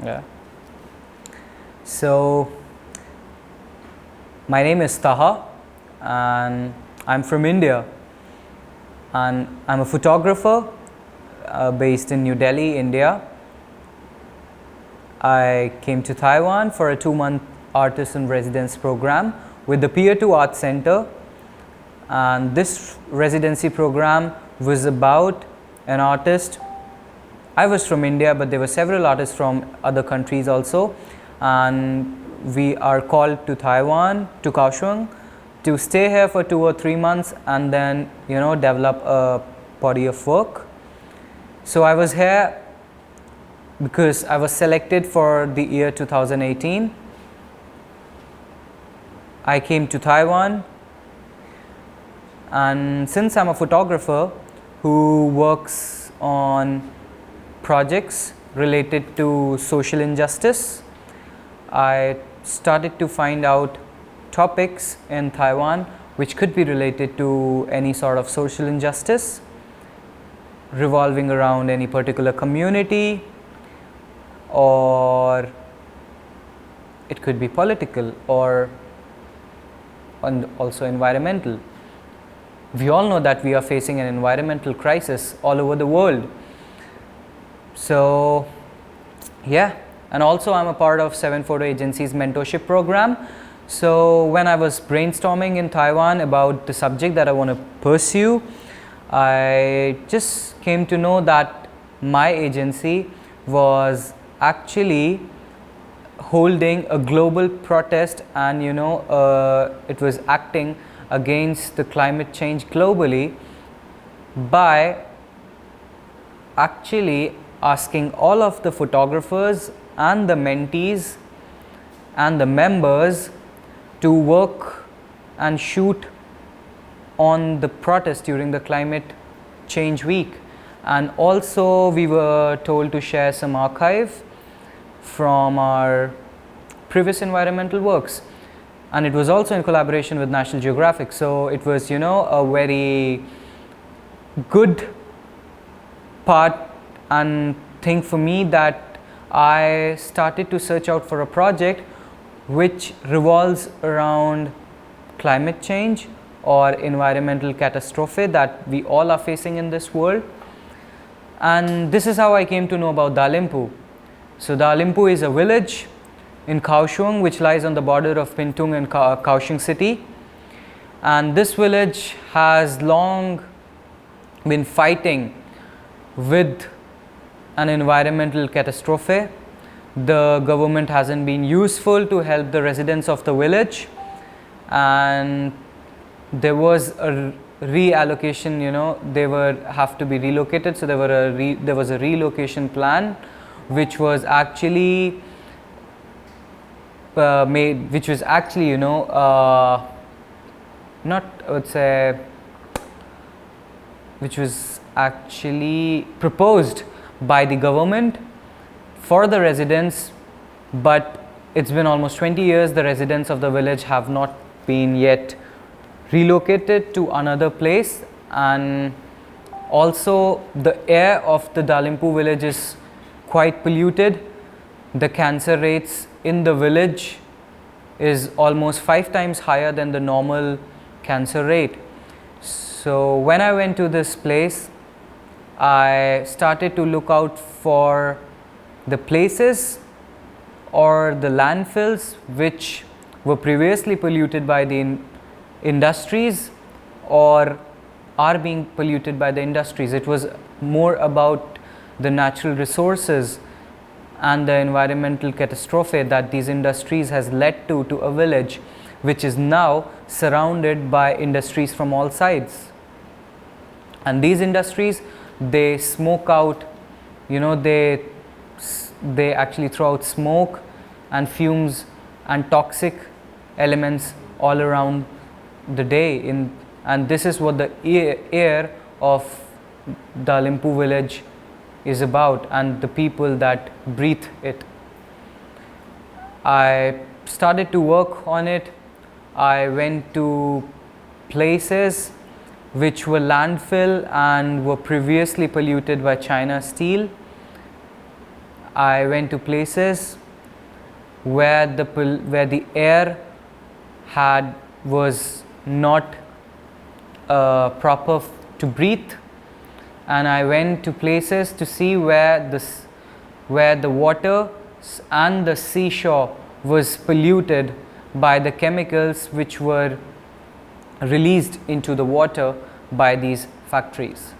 Yeah. So, my name is Taha and I'm from India, and I'm a photographer based in New Delhi, India. I came to Taiwan for a 2-month artist in residence program with the Pier 2 Art Center, and this residency program was about an artist. I was from India, but there were several artists from other countries also, and we are called to Taiwan, to Kaohsiung, to stay here for 2 or 3 months and then develop a body of work. So I was here because I was selected for the year 2018. I came to Taiwan, and since I'm a photographer who works on projects related to social injustice, I started to find out topics in Taiwan which could be related to any sort of social injustice revolving around any particular community, or it could be political or and also environmental. We all know that we are facing an environmental crisis all over the world. So yeah, and also I'm a part of 7 Photo Agency's mentorship program. So when I was brainstorming in Taiwan about the subject that I want to pursue, I just came to know that my agency was actually holding a global protest, and it was acting against the climate change globally by actually asking all of the photographers and the mentees and the members to work and shoot on the protest during the climate change week. And also we were told to share some archive from our previous environmental works, and it was also in collaboration with National Geographic. So it was a very good part and thing for me that I started to search out for a project which revolves around climate change or environmental catastrophe that we all are facing in this world. And this is how I came to know about Dalimpu. So Dalimpu is a village in Kaohsiung which lies on the border of Pintung and Kaohsiung city, and this village has long been fighting with an environmental catastrophe. The government hasn't been useful to help the residents of the village, and there was a reallocation, they have to be relocated. So there was a relocation plan which was actually made, which was actually not, I would say, which was actually proposed by the government for the residents, but it's been almost 20 years. The residents of the village have not been yet relocated to another place, and also the air of the Dalimpu village is quite polluted. The cancer rates in the village is almost 5 times higher than the normal cancer rate. So when I went to this place, I started to look out for the places or the landfills which were previously polluted by the industries or are being polluted by the industries. It was more about the natural resources and the environmental catastrophe that these industries has led to a village which is now surrounded by industries from all sides. And these industries, they smoke out, they actually throw out smoke and fumes and toxic elements all around the day, and this is what the air of Dalimpu village is about, and the people that breathe it. I started to work on it. I went to places which were landfill and were previously polluted by China steel, I went to places where the air was not proper to breathe, and I went to places to see where the water and the seashore was polluted by the chemicals which were released into the water by these factories.